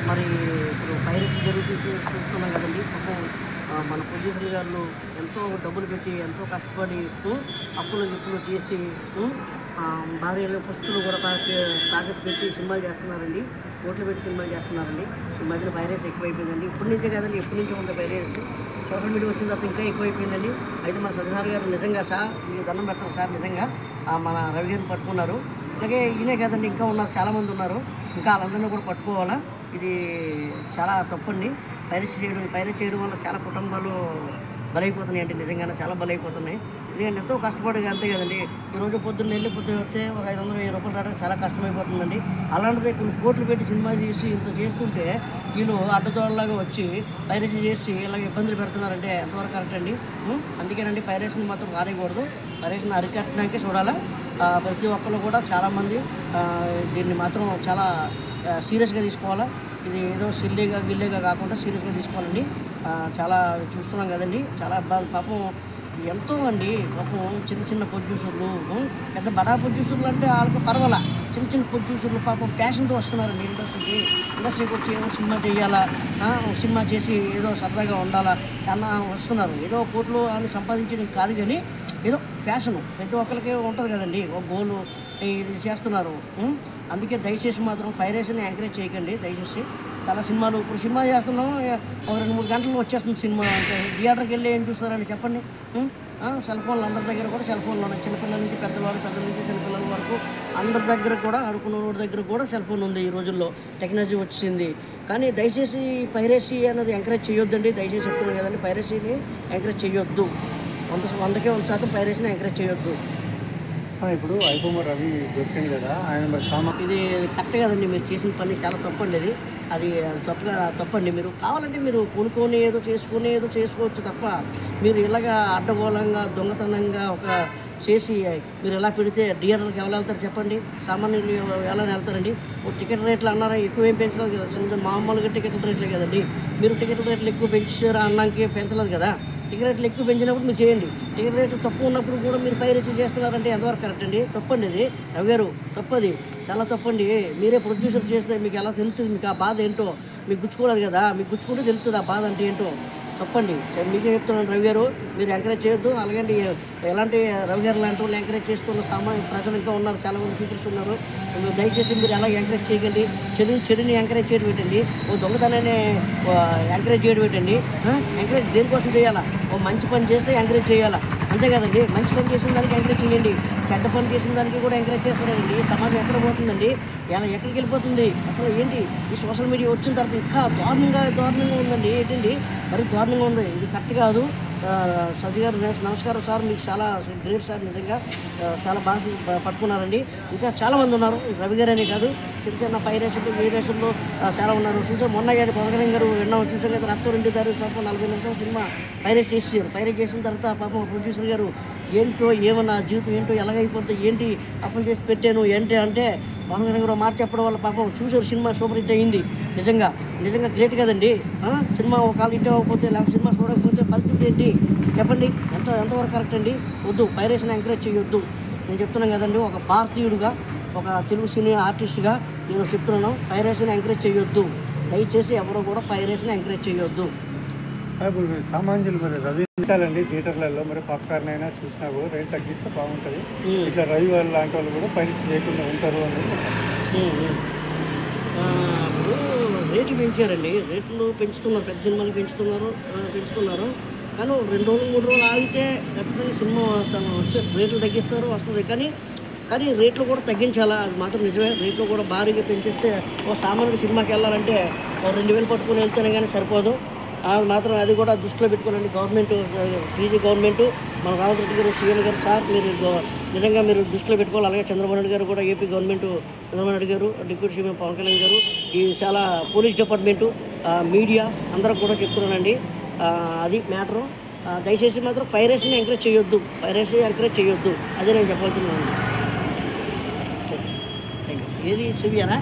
మరి ఇప్పుడు పైరసీ జరుగుతూ చూస్తున్నాం కదండి. పాపం మన ప్రొడ్యూసర్ గారు ఎంతో డబ్బులు పెట్టి ఎంతో కష్టపడి అప్పులు గిప్పులు చేసి భార్యలు పుస్తులు కూడా తాకట్టు పెట్టి సినిమాలు చేస్తున్నారండి. కోట్లు పెట్టి సినిమాలు చేస్తున్నారండి. ఈ మధ్యన పైరసీ ఎక్కువైపోయిందండి. ఇప్పటి నుంచే కదండి, ఎప్పటి నుంచో ఉంది పైరసీ. సోషల్ మీడియా వచ్చిన తర్వాత ఇంకా ఎక్కువైపోయిందండి. అయితే మన సజ్జనార్ గారు నిజంగా సార్ మీకు దండం పెడతాను సార్. నిజంగా మన రవి గారిని పట్టుకున్నారు. అలాగే ఈయనే కదండి, ఇంకా ఉన్నారు, చాలామంది ఉన్నారు. ఇంకా వాళ్ళందరినీ కూడా పట్టుకోవాలా. ఇది చాలా తప్పండి. పైరసీ చేయడం వల్ల చాలా కుటుంబాలు బలైపోతున్నాయి అంటే నిజంగానే చాలా బలైపోతున్నాయి. ఎందుకంటే ఎంతో కష్టపడి అంతే కదండి. ఈరోజు పొద్దున్న వెళ్ళి పొద్దున్న వస్తే ఒక 500-1000 రూపాయలు రావడానికి చాలా కష్టమైపోతుందండి. అలాంటిది కొన్ని కోట్లు పెట్టి సినిమా తీసి ఇంత చేస్తుంటే వీళ్ళు అడ్డదోడలాగా వచ్చి పైరసీ చేసి ఇలాగ ఇబ్బందులు పెడుతున్నారంటే ఎంతవరకు కరెక్ట్ అండి? అందుకేనండి పైరసీని మాత్రం రానికూడదు. పైరసీని అరికట్టడానికే చూడాలా. ప్రతి ఒక్కరు కూడా చాలామంది దీన్ని మాత్రం చాలా సీరియస్గా తీసుకోవాలా. ఇది ఏదో గిల్లేగా కాకుండా సీరియస్గా తీసుకోవాలండి. చాలా చూస్తున్నాం కదండి, చాలా పాపం ఎంతో అండి. పాపం చిన్న చిన్న ప్రొడ్యూసర్లు, పెద్ద బడా ప్రొడ్యూసర్లు అంటే వాళ్ళకి పర్వాలా. చిన్న ప్రొడ్యూసర్లు పాపం ప్యాషన్తో వస్తున్నారండి ఇండస్ట్రీకి వచ్చి ఏదో సినిమా చేయాలా, సినిమా చేసి ఏదో సరదాగా ఉండాలా అన్న వస్తున్నారు. ఏదో కోట్లు అని సంపాదించడం కాదు కానీ ఏదో ఫ్యాషను ప్రతి ఒక్కరికి ఉంటుంది కదండి, ఒక గోలు ఇది చేస్తున్నారు. అందుకే దయచేసి మాత్రం పైరసీని ఎంకరేజ్ చేయకండి దయచేసి. చాలా సినిమాలు ఇప్పుడు సినిమా చేస్తున్నాం, ఒక 2-3 గంటలు వచ్చేస్తుంది సినిమా. అంటే థియేటర్కి వెళ్ళి ఏం చూస్తారండి చెప్పండి? సెల్ ఫోన్లు అందరి దగ్గర కూడా సెల్ ఫోన్లు ఉన్నాయి. చిన్నపిల్లల నుంచి పెద్దల నుంచి చిన్నపిల్లల వరకు అందరి దగ్గర కూడా, ఆడుకున్న వాడి దగ్గర కూడా సెల్ ఫోన్ ఉంది. ఈ రోజుల్లో టెక్నాలజీ వచ్చింది. కానీ దయచేసి పైరసీ అనేది ఎంకరేజ్ చేయొద్దండి. దయచేసి చెప్తున్నాను కదండి, పైరసీని ఎంకరేజ్ చేయొద్దు. 100% పైరసీని ఎంకరేజ్ చేయొద్దు. ఇప్పుడు ఐబొమ్మ రవి దొరికింది కదా, ఆయన ఇది కరెక్ట్ కదండి. మీరు చేసిన పని చాలా తప్పండి. అది తప్పండి. మీరు కావాలంటే మీరు కొనుక్కొని ఏదో చేసుకోవచ్చు తప్ప మీరు ఇలాగా అడ్డగోళంగా దొంగతనంగా ఒక చేసి మీరు ఎలా పెడితే థియేటర్కి ఎవరు వెళ్తారు చెప్పండి? సామాన్యులు ఎలా వెళ్తారండి? టికెట్ రేట్లు అన్నారా, ఎక్కువ ఏం పెంచలేదు కదా. మామూలుగా టికెట్ రేట్లే కదండి. మీరు టికెట్ రేట్లు ఎక్కువ పెంచారా అన్నానికి పెంచలేదు కదా. టికెట్ రేట్లు ఎక్కువ పెంచినప్పుడు మీరు చేయండి. టికెట్ రేట్లు తక్కువ ఉన్నప్పుడు కూడా మీరు పైరసీ చేస్తున్నారంటే ఎంతవరకు కరెక్ట్ అండి? తప్పండి అది. రవి గారు తప్పది, చాలా తప్పండి. మీరే ప్రొడ్యూసర్ చేస్తే మీకు ఎలా తెలుస్తుంది? మీకు ఆ బాధ ఏంటో మీకు గుచ్చుకోలేదు కదా. మీకు గుచ్చుకుంటే తెలుస్తుంది ఆ బాధ అంటే ఏంటో. తప్పండి. మీకే చెప్తున్నాను రవి గారు, మీరు ఎంకరేజ్ చేయొద్దు. అలాగే ఎలాంటి రవి గారు లాంటి వాళ్ళు ఎంకరేజ్ చేస్తున్న సామాన్య ప్రజలు ఇంకా ఉన్నారు, చాలామంది పీపుల్స్ ఉన్నారు. దయచేసి మీరు ఎలా ఎంకరేజ్ చేయకండి. చెడుని ఎంకరేజ్ చేయడం పెట్టండి, ఓ దొంగతనాన్ని ఎంకరేజ్ చేయడం పెట్టండి. ఎంకరేజ్ దేనికోసం చేయాలా? ఓ మంచి పని చేస్తే ఎంకరేజ్ చేయాలా, అంతే కదండి. మంచి పని చేసిన దానికి ఎంకరేజ్ చేయండి, చెడ్డ పని చేసిన దానికి కూడా ఎంకరేజ్ చేస్తారండి. సమాజం ఎక్కడ పోతుందండి? ఎక్కడికి వెళ్ళిపోతుంది అసలు? ఏంటి ఈ సోషల్ మీడియా వచ్చిన తర్వాత ఇంకా దారుణంగా ఉందండి. ఏంటండి మరి దారుణంగా ఉంది. ఇది కరెక్ట్ కాదు. సజ్జి గారు నమస్కారం సార్, మీకు చాలా గ్రేట్ సార్. నిజంగా చాలా బాగా పట్టుకున్నారండి. ఇంకా చాలామంది ఉన్నారు, రవి గారు అనే కాదు, చిన్న పైరసీలు రేసుల్లో చాలా ఉన్నారు. చూసాం మొన్న పవన్ కళ్యాణ్ గారు విన్నాం, చూసాం కదా. రక్తం 2 తారీఖు పాపం 40 నిమిషాల సినిమా పైరసీ చేసారు. పైరసీ చేసిన తర్వాత పాపం ప్రొడ్యూసర్ గారు ఏంటో ఏమన్నా జీవితం ఏంటో ఎలాగైపోతుంది, ఏంటి అప్పులు చేసి పెట్టాను ఏంటి అంటే పవన్ కళ్యాణ్ గారు మాట చెప్పడం వల్ల పాపం చూసారు, సినిమా సూపర్ హిట్ అయ్యింది. నిజంగా గ్రేట్ కదండి. సినిమా ఒకవేళ హిట్ అవ్వకపోతే లేకపోతే సినిమా చూడకపోతే పరిస్థితి ఏంటి చెప్పండి? ఎంతవరకు కరెక్ట్ అండి? వద్దు, పైరసీని ఎంకరేజ్ చేయొద్దు. నేను చెప్తున్నాను కదండి, ఒక భారతీయుడుగా, ఒక తెలుగు సినీ ఆర్టిస్ట్గా నేను చెప్తున్నాను, పైరసీని ఎంకరేజ్ చేయొద్దు. దయచేసి ఎవరు కూడా పైరసీని ఎంకరేజ్ చేయొద్దు. సామాన్యులు మరి రవి అండి థియేటర్లలో మరి పాప్కార్న్ అయినా చూసినా కూడా రేట్ తగ్గిస్తే బాగుంటుంది. ఇట్లా రవి వాళ్ళు లాంటి వాళ్ళు కూడా పైరసీ చేయకుండా ఉంటారు అనేది. ఇప్పుడు రేట్లు పెంచారండి, రేట్లు పెంచుతున్నారు, పెద్ద సినిమాలు పెంచుతున్నారు. కానీ 2 రోజులు 3 రోజులు ఆగితే ఖచ్చితంగా సినిమా వచ్చే రేట్లు తగ్గిస్తారు, వస్తుంది. కానీ రేట్లు కూడా తగ్గించాలా, అది మాత్రం నిజమే. రేట్లు కూడా భారీగా పెంచిస్తే ఓ సామాన్యుడు సినిమాకి వెళ్ళాలంటే 2000 పట్టుకుని వెళ్తేనే కానీ సరిపోదు. అది కూడా దృష్టిలో పెట్టుకోవాలండి గవర్నమెంట్, పీజీ గవర్నమెంట్, మన రావత్ రెడ్డి గారు, సీఎం గారు సార్, నిజంగా మీరు దృష్టిలో పెట్టుకోవాలి. అలాగే చంద్రబాబు నాయుడు గారు కూడా, ఏపీ గవర్నమెంట్ చంద్రబాబు నాయుడు గారు, డిప్యూటీ సీఎం పవన్ కళ్యాణ్ గారు, ఈ చాలా పోలీస్ డిపార్ట్మెంటు, మీడియా అందరూ కూడా చెప్తున్నానండి. అది మ్యాటరు. దయచేసి మాత్రం పైరసీని ఎంకరేజ్ చేయొద్దు. అదే నేను చెప్పాల్సింది. ఏది సివియరా?